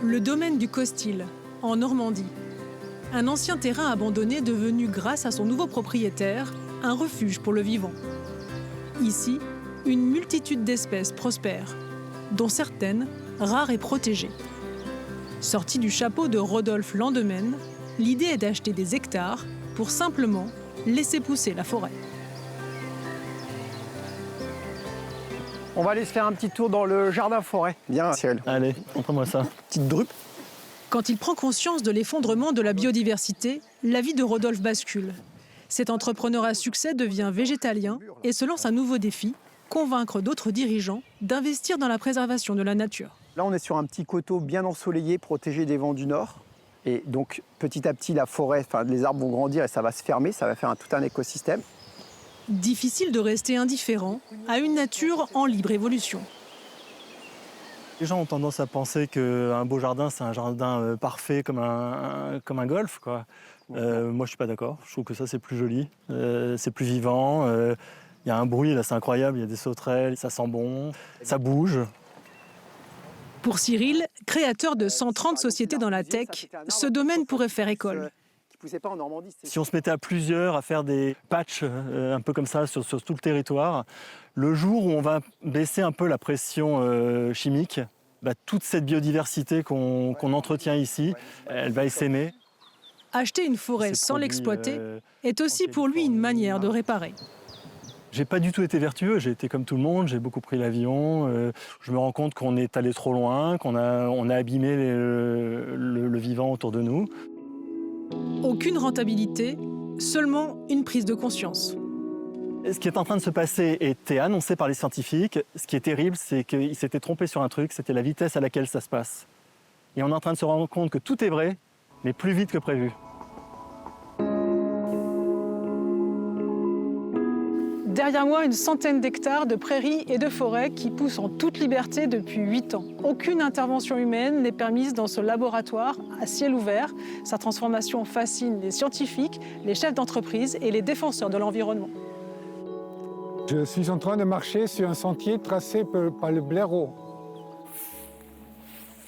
Le domaine du Costil, en Normandie. Un ancien terrain abandonné devenu, grâce à son nouveau propriétaire, un refuge pour le vivant. Ici, une multitude d'espèces prospèrent, dont certaines rares et protégées. Sorti du chapeau de Rodolphe Landemaine, l'idée est d'acheter des hectares pour simplement laisser pousser la forêt. On va aller se faire un petit tour dans le jardin forêt. Bien, Cyril. Allez, montre-moi ça. Petite drupe. Quand il prend conscience de l'effondrement de la biodiversité, la vie de Rodolphe bascule. Cet entrepreneur à succès devient végétalien et se lance un nouveau défi, convaincre d'autres dirigeants d'investir dans la préservation de la nature. Là, on est sur un petit coteau bien ensoleillé, protégé des vents du nord. Et donc, petit à petit, la forêt, les arbres vont grandir et ça va se fermer, ça va faire tout un écosystème. Difficile de rester indifférent à une nature en libre évolution. Les gens ont tendance à penser qu'un beau jardin, c'est un jardin parfait comme un golf, quoi. Moi, je ne suis pas d'accord. Je trouve que ça, c'est plus joli, c'est plus vivant. Il y a un bruit, là, c'est incroyable. Il y a des sauterelles, ça sent bon, ça bouge. Pour Cyril, créateur de 130 sociétés dans la tech, ce domaine pourrait faire école. Si on se mettait à plusieurs à faire des patchs un peu comme ça sur tout le territoire, le jour où on va baisser un peu la pression chimique, toute cette biodiversité qu'on entretient ici, elle va essaimer. Acheter une forêt sans l'exploiter est aussi pour lui une manière de réparer. J'ai pas du tout été vertueux, j'ai été comme tout le monde, j'ai beaucoup pris l'avion. Je me rends compte qu'on est allé trop loin, qu'on a abîmé le vivant autour de nous. Aucune rentabilité, seulement une prise de conscience. Ce qui est en train de se passer était annoncé par les scientifiques. Ce qui est terrible, c'est qu'ils s'étaient trompés sur un truc, c'était la vitesse à laquelle ça se passe. Et on est en train de se rendre compte que tout est vrai, mais plus vite que prévu. Derrière moi, une centaine d'hectares de prairies et de forêts qui poussent en toute liberté depuis 8 ans. Aucune intervention humaine n'est permise dans ce laboratoire à ciel ouvert. Sa transformation fascine les scientifiques, les chefs d'entreprise et les défenseurs de l'environnement. Je suis en train de marcher sur un sentier tracé par le blaireau.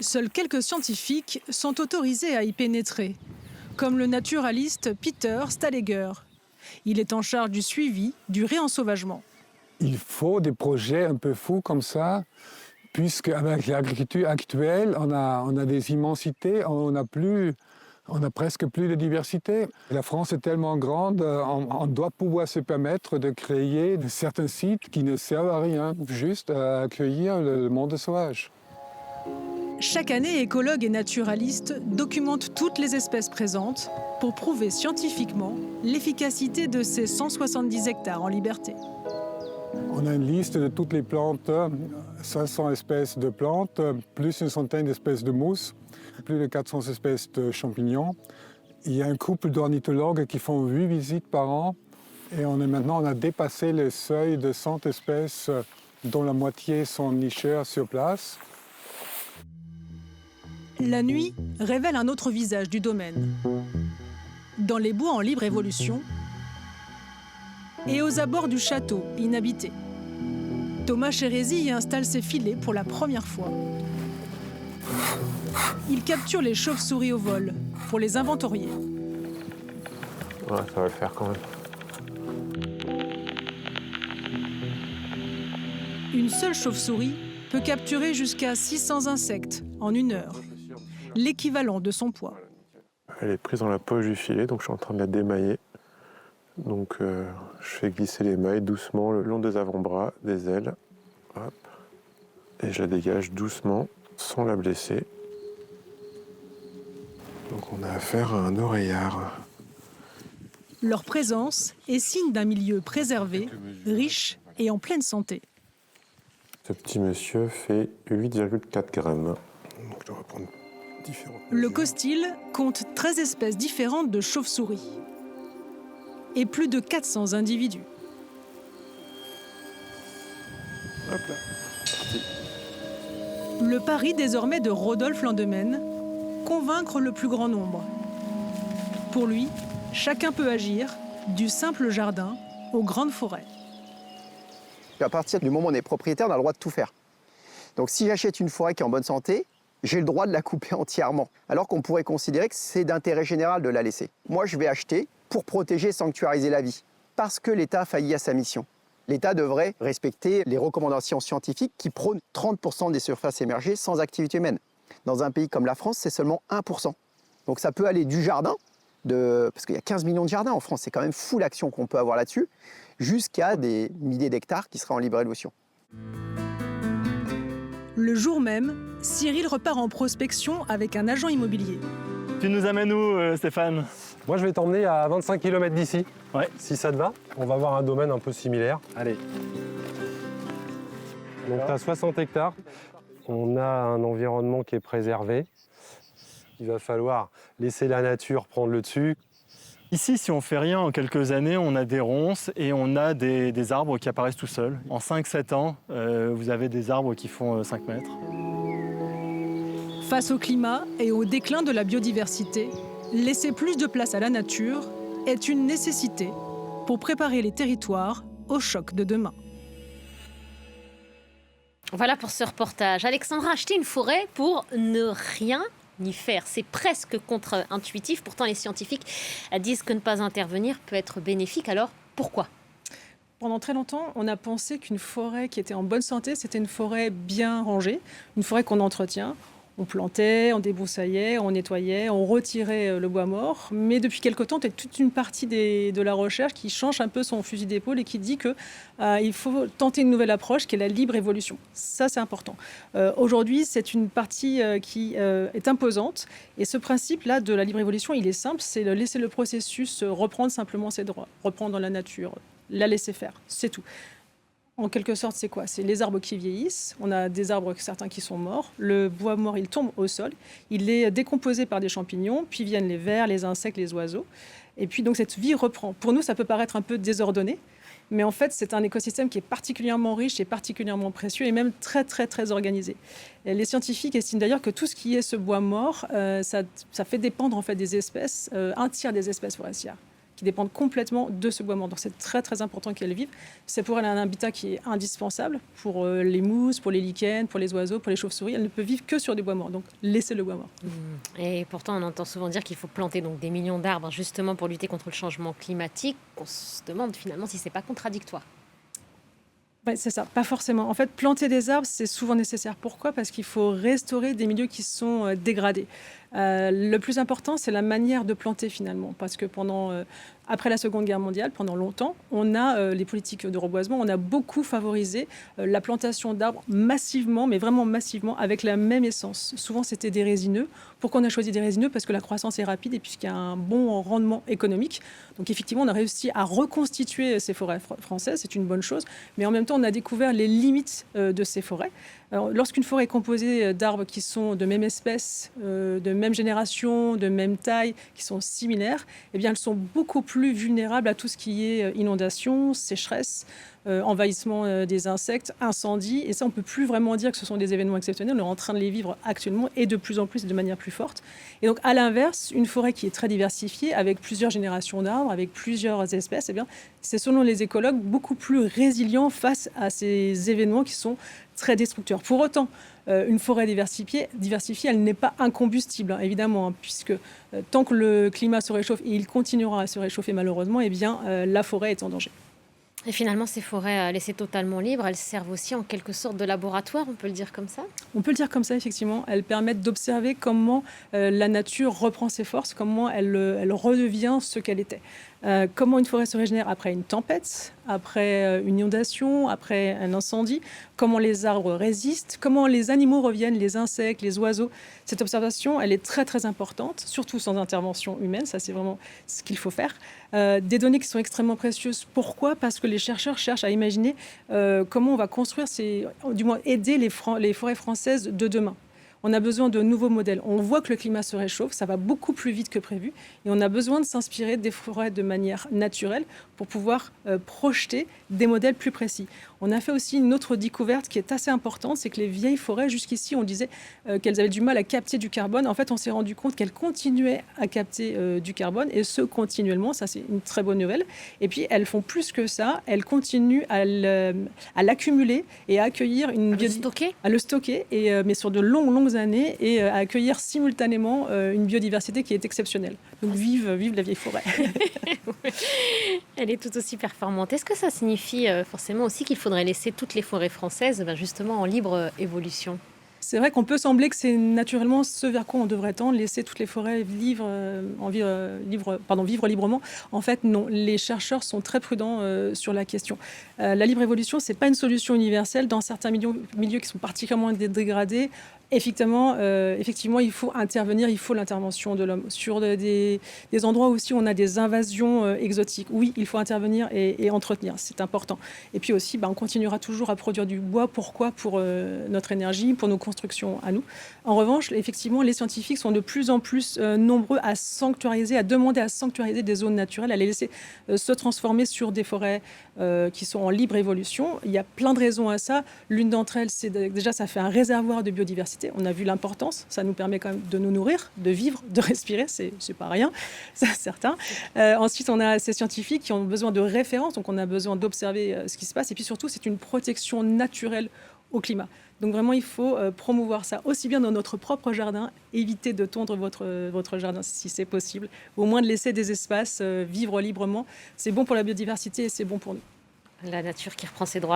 Seuls quelques scientifiques sont autorisés à y pénétrer, comme le naturaliste Peter Stallager. Il est en charge du suivi du réensauvagement. Il faut des projets un peu fous comme ça, puisque avec l'agriculture actuelle, on a des immensités, on a presque plus de diversité. La France est tellement grande, on doit pouvoir se permettre de créer certains sites qui ne servent à rien, juste à accueillir le monde sauvage. Chaque année, écologues et naturalistes documentent toutes les espèces présentes pour prouver scientifiquement l'efficacité de ces 170 hectares en liberté. On a une liste de toutes les plantes, 500 espèces de plantes, plus une centaine d'espèces de mousses, plus de 400 espèces de champignons. Il y a un couple d'ornithologues qui font 8 visites par an et on a dépassé le seuil de 100 espèces dont la moitié sont nicheurs sur place. La nuit révèle un autre visage du domaine. Dans les bois en libre évolution et aux abords du château inhabité. Thomas Chérézy y installe ses filets pour la première fois. Il capture les chauves-souris au vol pour les inventorier. Ouais, ça va le faire quand même. Une seule chauve-souris peut capturer jusqu'à 600 insectes en 1 heure, l'équivalent de son poids. Elle est prise dans la poche du filet, donc je suis en train de la démailler. Donc je fais glisser les mailles doucement le long des avant-bras, des ailes. Hop. Et je la dégage doucement, sans la blesser. Donc on a affaire à un oreillard. Leur présence est signe d'un milieu préservé, riche et en pleine santé. Ce petit monsieur fait 8,4 grammes. Donc je vais reprendre différentes Le mesures. Costil compte 13 espèces différentes de chauves-souris et plus de 400 individus. Hop là. Le pari désormais de Rodolphe Landemaine, convaincre le plus grand nombre. Pour lui, chacun peut agir, du simple jardin aux grandes forêts. À partir du moment où on est propriétaire, on a le droit de tout faire. Donc si j'achète une forêt qui est en bonne santé, j'ai le droit de la couper entièrement. Alors qu'on pourrait considérer que c'est d'intérêt général de la laisser. Moi, je vais acheter pour protéger et sanctuariser la vie. Parce que l'État a failli à sa mission. L'État devrait respecter les recommandations scientifiques qui prônent 30% des surfaces émergées sans activité humaine. Dans un pays comme la France, c'est seulement 1%. Donc ça peut aller du jardin, parce qu'il y a 15 millions de jardins en France, c'est quand même fou l'action qu'on peut avoir là-dessus, jusqu'à des milliers d'hectares qui seraient en libre évolution. Le jour même, Cyril repart en prospection avec un agent immobilier. Tu nous amènes où, Stéphane? Moi, je vais t'emmener à 25 km d'ici, Ouais. si ça te va. On va voir un domaine un peu similaire. Allez. Donc, tu as 60 hectares. On a un environnement qui est préservé. Il va falloir laisser la nature prendre le dessus. Ici, si on fait rien, en quelques années, on a des ronces et on a des arbres qui apparaissent tout seuls. En 5-7 ans, vous avez des arbres qui font 5 mètres. Face au climat et au déclin de la biodiversité, laisser plus de place à la nature est une nécessité pour préparer les territoires au choc de demain. Voilà pour ce reportage. Alexandra, acheter une forêt pour ne rien y faire, c'est presque contre-intuitif. Pourtant, les scientifiques disent que ne pas intervenir peut être bénéfique. Alors, pourquoi ? Pendant très longtemps, on a pensé qu'une forêt qui était en bonne santé, c'était une forêt bien rangée, une forêt qu'on entretient. On plantait, on débroussaillait, on nettoyait, on retirait le bois mort. Mais depuis quelque temps, il y a toute une partie de la recherche qui change un peu son fusil d'épaule et qui dit qu'il faut tenter une nouvelle approche qui est la libre évolution. Ça, c'est important. Aujourd'hui, c'est une partie qui est imposante. Et ce principe-là de la libre évolution, il est simple, c'est de laisser le processus reprendre simplement ses droits, reprendre dans la nature, la laisser faire, c'est tout. En quelque sorte, c'est quoi? C'est les arbres qui vieillissent. On a des arbres, certains qui sont morts. Le bois mort, il tombe au sol. Il est décomposé par des champignons. Puis viennent les vers, les insectes, les oiseaux. Et puis, donc, cette vie reprend. Pour nous, ça peut paraître un peu désordonné. Mais en fait, c'est un écosystème qui est particulièrement riche et particulièrement précieux et même très, très, très organisé. Et les scientifiques estiment d'ailleurs que tout ce qui est ce bois mort, ça fait dépendre en fait des espèces, un tiers des espèces forestières, qui dépendent complètement de ce bois mort. Donc c'est très très important qu'elles vivent. C'est pour elles un habitat qui est indispensable pour les mousses, pour les lichens, pour les oiseaux, pour les chauves-souris. Elles ne peuvent vivre que sur des bois morts. Donc laissez le bois mort. Et pourtant, on entend souvent dire qu'il faut planter donc des millions d'arbres justement pour lutter contre le changement climatique. On se demande finalement si c'est pas contradictoire. Ouais, c'est ça, pas forcément. En fait, planter des arbres, c'est souvent nécessaire. Pourquoi ? Parce qu'il faut restaurer des milieux qui sont dégradés. Le plus important, c'est la manière de planter finalement. Parce que après la Seconde Guerre mondiale, pendant longtemps, on a les politiques de reboisement, on a beaucoup favorisé la plantation d'arbres massivement, mais vraiment massivement, avec la même essence. Souvent, c'était des résineux. Pourquoi on a choisi des résineux ? Parce que la croissance est rapide et puisqu'il y a un bon rendement économique. Donc effectivement, on a réussi à reconstituer ces forêts françaises, c'est une bonne chose. Mais en même temps, on a découvert les limites de ces forêts. Alors, lorsqu'une forêt est composée d'arbres qui sont de même espèce, de même génération, de même taille, qui sont similaires, eh bien, elles sont beaucoup plus vulnérables à tout ce qui est inondation, sécheresse, envahissement des insectes, incendie. Et ça, on ne peut plus vraiment dire que ce sont des événements exceptionnels. On est en train de les vivre actuellement et de plus en plus et de manière plus forte. Et donc, à l'inverse, une forêt qui est très diversifiée, avec plusieurs générations d'arbres, avec plusieurs espèces, eh bien, c'est selon les écologues beaucoup plus résilient face à ces événements qui sont très destructeurs. Pour autant, une forêt diversifiée, elle n'est pas incombustible, évidemment, hein, puisque tant que le climat se réchauffe, et il continuera à se réchauffer malheureusement, eh bien, la forêt est en danger. Et finalement, ces forêts laissées totalement libres, elles servent aussi en quelque sorte de laboratoire, on peut le dire comme ça ? On peut le dire comme ça, effectivement. Elles permettent d'observer comment la nature reprend ses forces, comment elle redevient ce qu'elle était. Comment une forêt se régénère après une tempête, après une inondation, après un incendie, comment les arbres résistent, comment les animaux reviennent, les insectes, les oiseaux. Cette observation, elle est très très importante, surtout sans intervention humaine, ça c'est vraiment ce qu'il faut faire. Des données qui sont extrêmement précieuses. Pourquoi ? Parce que les chercheurs cherchent à imaginer comment on va construire, du moins aider les forêts françaises de demain. On a besoin de nouveaux modèles. On voit que le climat se réchauffe, ça va beaucoup plus vite que prévu. Et on a besoin de s'inspirer des forêts de manière naturelle pour pouvoir projeter des modèles plus précis. On a fait aussi une autre découverte qui est assez importante, c'est que les vieilles forêts, jusqu'ici, on disait qu'elles avaient du mal à capter du carbone. En fait, on s'est rendu compte qu'elles continuaient à capter du carbone, et ce, continuellement. Ça, c'est une très bonne nouvelle. Et puis, elles font plus que ça. Elles continuent à l'accumuler et à accueillir une à le stocker, mais sur de longues longues années et à accueillir simultanément une biodiversité qui est exceptionnelle. Donc vive la vieille forêt. Elle est tout aussi performante. Est-ce que ça signifie forcément aussi qu'il faudrait laisser toutes les forêts françaises justement en libre évolution ? C'est vrai qu'on peut sembler que c'est naturellement ce vers quoi on devrait tendre, laisser toutes les forêts vivre librement. En fait, non. Les chercheurs sont très prudents sur la question. La libre évolution, c'est pas une solution universelle. Dans certains milieux qui sont particulièrement dégradés, effectivement, il faut intervenir, il faut l'intervention de l'homme. Sur des endroits aussi où on a des invasions exotiques, oui, il faut intervenir et entretenir, c'est important. Et puis aussi, on continuera toujours à produire du bois. Pourquoi ? Pour notre énergie, pour nos constructions à nous. En revanche, effectivement, les scientifiques sont de plus en plus nombreux à sanctuariser, à demander à sanctuariser des zones naturelles, à les laisser se transformer sur des forêts qui sont en libre évolution. Il y a plein de raisons à ça. L'une d'entre elles, c'est déjà, ça fait un réservoir de biodiversité. On a vu l'importance, ça nous permet quand même de nous nourrir, de vivre, de respirer, c'est pas rien, c'est certain. Ensuite, on a ces scientifiques qui ont besoin de références, donc on a besoin d'observer ce qui se passe. Et puis surtout, c'est une protection naturelle au climat. Donc vraiment, il faut promouvoir ça aussi bien dans notre propre jardin, éviter de tondre votre jardin si c'est possible, au moins de laisser des espaces vivre librement. C'est bon pour la biodiversité et c'est bon pour nous. La nature qui reprend ses droits.